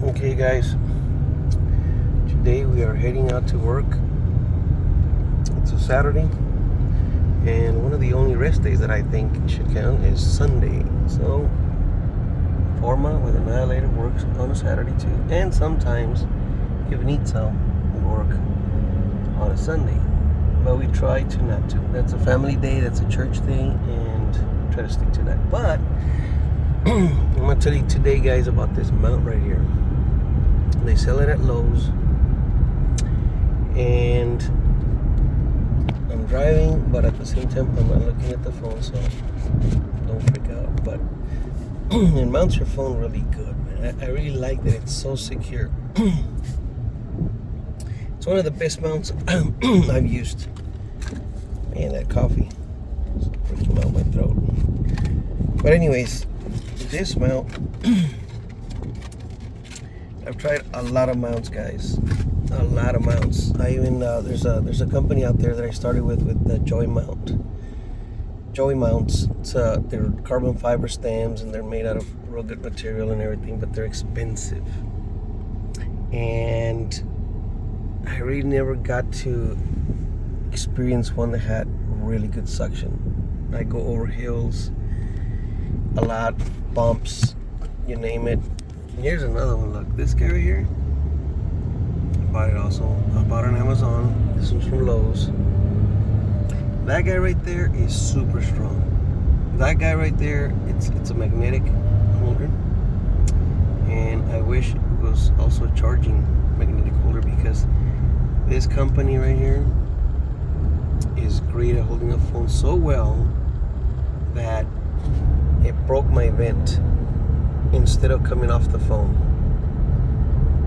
Okay guys, today we are heading out to work. It's a Saturday, and one of the only rest days that I think should count is Sunday. So Forma with Anayalator works on a Saturday too, and sometimes if we need some, we work on a Sunday, but we try to not to. That's a family day, that's a church day, and try to stick to that. But I'm gonna tell you today, guys, about this mount right here. They sell it at Lowe's, and I'm driving, but at the same time I'm not looking at the phone, so don't freak out. But it mounts your phone really good, man. I really like that it's so secure. It's one of the best mounts I've used. Man, that coffee is freaking out my throat. But anyways, this mount, I've tried a lot of mounts, guys. A lot of mounts. I even there's a company out there that I started with Joy Mount. Joy Mounts. They're carbon fiber stems, and they're made out of real good material and everything, but they're expensive. And I really never got to experience one that had really good suction. I go over hills a lot, bumps, you name it. Here's another one. Look, this guy right here, I bought it also. I bought it on Amazon. This one's from Lowe's. That guy right there is super strong. That guy right there, it's a magnetic holder, and I wish it was also a charging magnetic holder, because this company right here is great at holding a phone so well that it broke my vent instead of coming off the phone.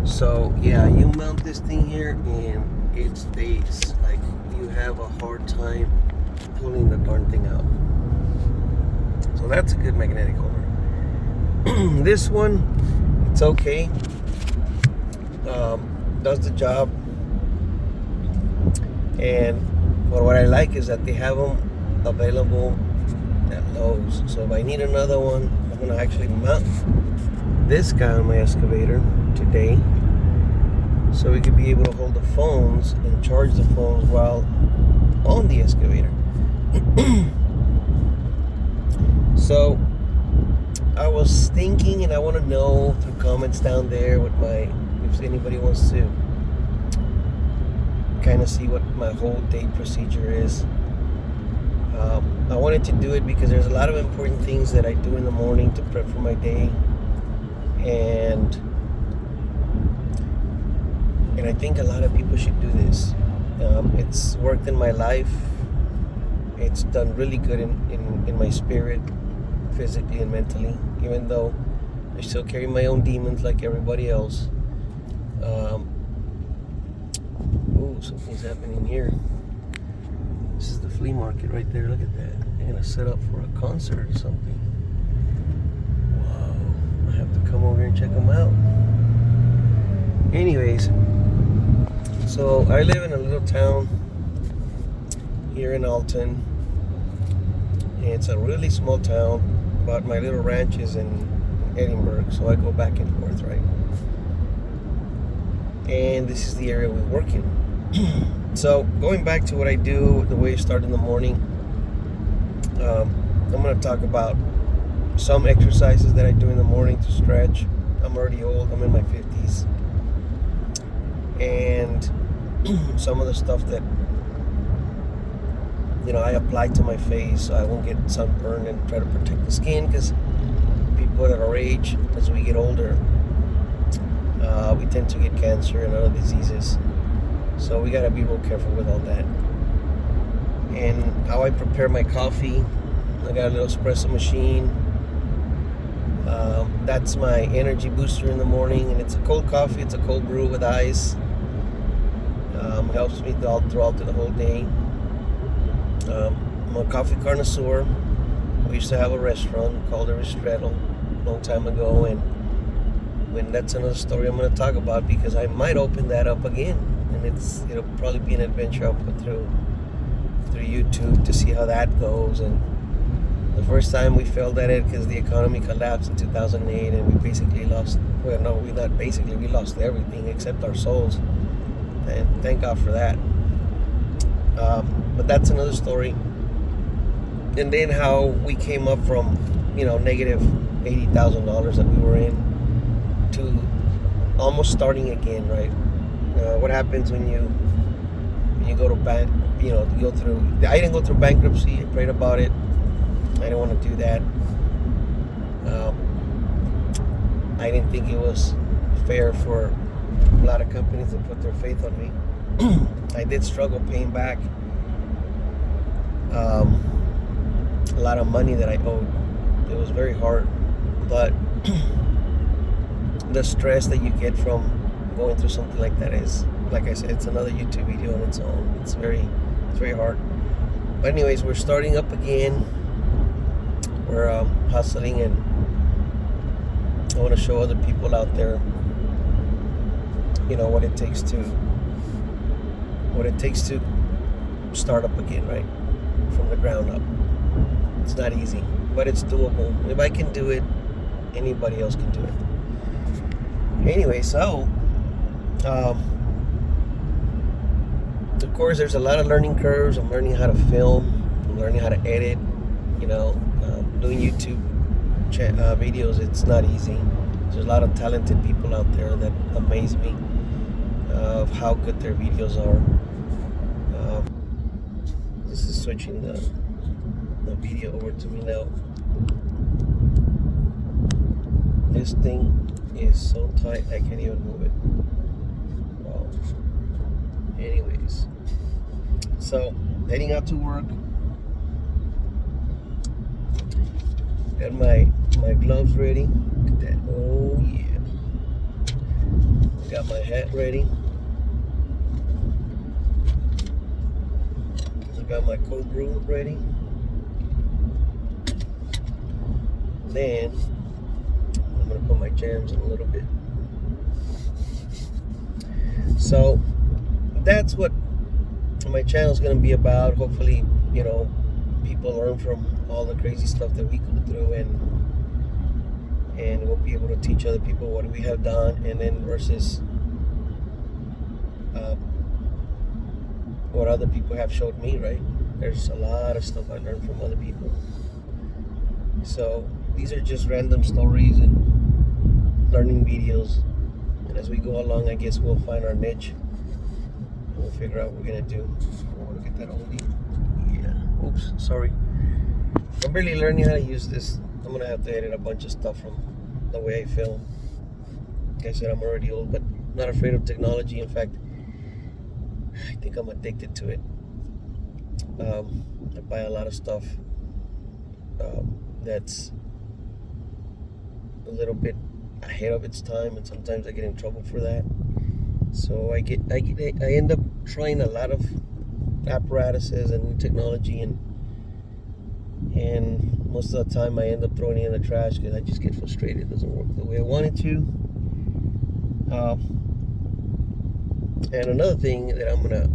So yeah, you mount this thing here and it stays. Like, you have a hard time pulling the darn thing out. So that's a good magnetic holder. This one, it's okay, does the job. And what I like is that they have them available at Lowe's. So if I need another one, I'm gonna actually mount this guy on my excavator today, so we could be able to hold the phones and charge the phones while on the excavator. So I was thinking, and I want to know through comments down there if anybody wants to kind of see what my whole day procedure is. I wanted to do it because there's a lot of important things that I do in the morning to prep for my day, and I think a lot of people should do this. It's worked in my life. It's done really good in my spirit, physically and mentally, even though I still carry my own demons like everybody else. Ooh, something's happening here. This is the flea market right there. Look at that. They're gonna set up for a concert or something. Whoa. I have to come over here and check them out. Anyways, so I live in a little town here in Alton. It's a really small town, but my little ranch is in Edinburgh, so I go back and forth, right? And this is the area we work in. So going back to what I do, the way I start in the morning, I'm going to talk about some exercises that I do in the morning to stretch. I'm already old, I'm in my 50s, and some of the stuff that I apply to my face so I won't get sunburned, and try to protect the skin, because people at our age, as we get older, we tend to get cancer and other diseases. So we gotta be real careful with all that. And how I prepare my coffee, I got a little espresso machine. That's my energy booster in the morning, and it's a cold coffee. It's a cold brew with ice. Helps me throughout the whole day. I'm a coffee connoisseur. We used to have a restaurant called the Ristretto a long time ago, and that's another story I'm going to talk about, because I might open that up again, and it'll probably be an adventure I'll put through YouTube to see how that goes. And the first time we failed at it because the economy collapsed in 2008, and we basically lost Well, no, we not basically, we lost everything except our souls, and thank God for that. But that's another story. And then how we came up from, negative $80,000 that we were in to almost starting again, right? What happens when you go to bank? Go through. I didn't go through bankruptcy. I prayed about it. I didn't want to do that. I didn't think it was fair for a lot of companies to put their faith on me. I did struggle paying back a lot of money that I owed. It was very hard, but the stress that you get from going through something like that is, like I said, it's another YouTube video on its own. It's very hard. But anyways, we're starting up again. We're hustling, and I want to show other people out there, what it takes to start up again, right, from the ground up. It's not easy, but it's doable. If I can do it, anybody else can do it. Anyway, so of course, there's a lot of learning curves. I'm learning how to film. I'm learning how to edit. Doing YouTube videos, it's not easy. There's a lot of talented people out there that amaze me of how good their videos are. This is switching the video over to me now. This thing is so tight I can't even move it. Wow. Anyways, so heading out to work. Got my gloves ready. Look at that. Oh yeah. Got my hat ready. I got my cold brew ready. Then I'm gonna put my jams in a little bit. So that's what my channel is gonna be about. Hopefully, people learn from all the crazy stuff that we go through, and we'll be able to teach other people what we have done, and then versus what other people have showed me, right? There's a lot of stuff I learned from other people. So these are just random stories and learning videos, and as we go along, I guess we'll find our niche. We'll figure out what we're gonna do. Oh, look at that oldie. Yeah. Oops, sorry. I'm really learning how to use this. I'm gonna have to edit a bunch of stuff from the way I film. Like I said, I'm already old, but not afraid of technology. In fact, I think I'm addicted to it. I buy a lot of stuff that's a little bit ahead of its time, and sometimes I get in trouble for that. So I end up trying a lot of apparatuses and new technology, and most of the time I end up throwing it in the trash because I just get frustrated. It doesn't work the way I want it to. And another thing that I'm gonna,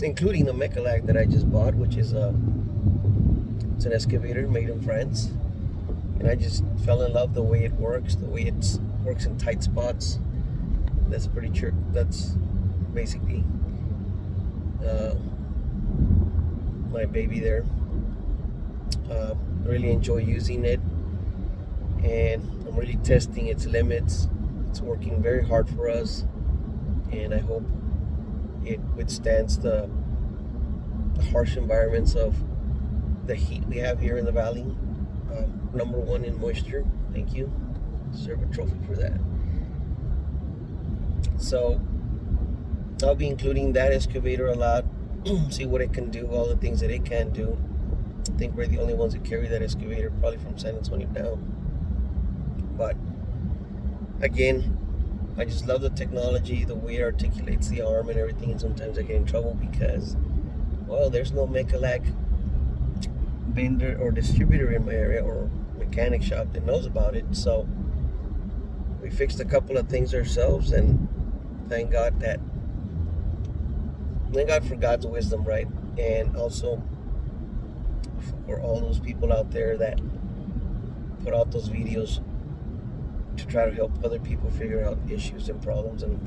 including the Mechalac that I just bought, which is it's an excavator made in France, and I just fell in love the way it works, the way it works in tight spots. That's pretty sure. That's basically my baby there. Really enjoy using it, and I'm really testing its limits. It's working very hard for us, and I hope it withstands the harsh environments of the heat we have here in the valley. Number one in moisture. Thank you. Deserve a trophy for that. So I'll be including that excavator a lot. See what it can do, all the things that it can do. I think we're the only ones that carry that excavator, probably from San Antonio down. But again, I just love the technology, the way it articulates the arm and everything. And sometimes I get in trouble because, well, there's no Mechalac vendor or distributor in my area or mechanic shop that knows about it. So we fixed a couple of things ourselves, and thank God for God's wisdom, right? And also for all those people out there that put out those videos to try to help other people figure out issues and problems. And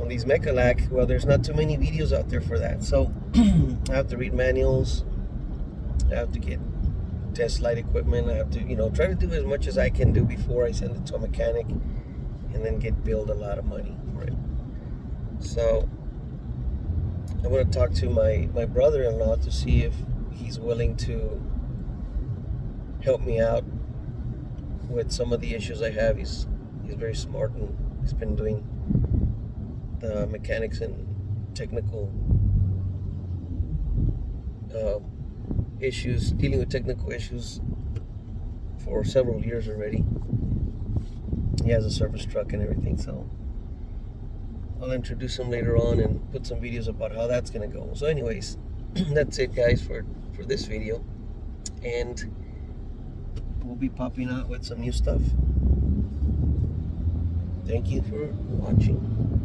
on these Mechalac, well, there's not too many videos out there for that, so I have to read manuals, I have to get test light equipment, I have to, you know, try to do as much as I can do before I send it to a mechanic, and then get billed a lot of money for it. So I want to talk to my brother-in-law to see if he's willing to help me out with some of the issues I have. He's very smart, and he's been doing the mechanics and technical issues, dealing with technical issues for several years already. He has a service truck and everything, so I'll introduce him later on and put some videos about how that's gonna go. So anyways, that's it, guys, for this video, and we'll be popping out with some new stuff. Thank you for watching.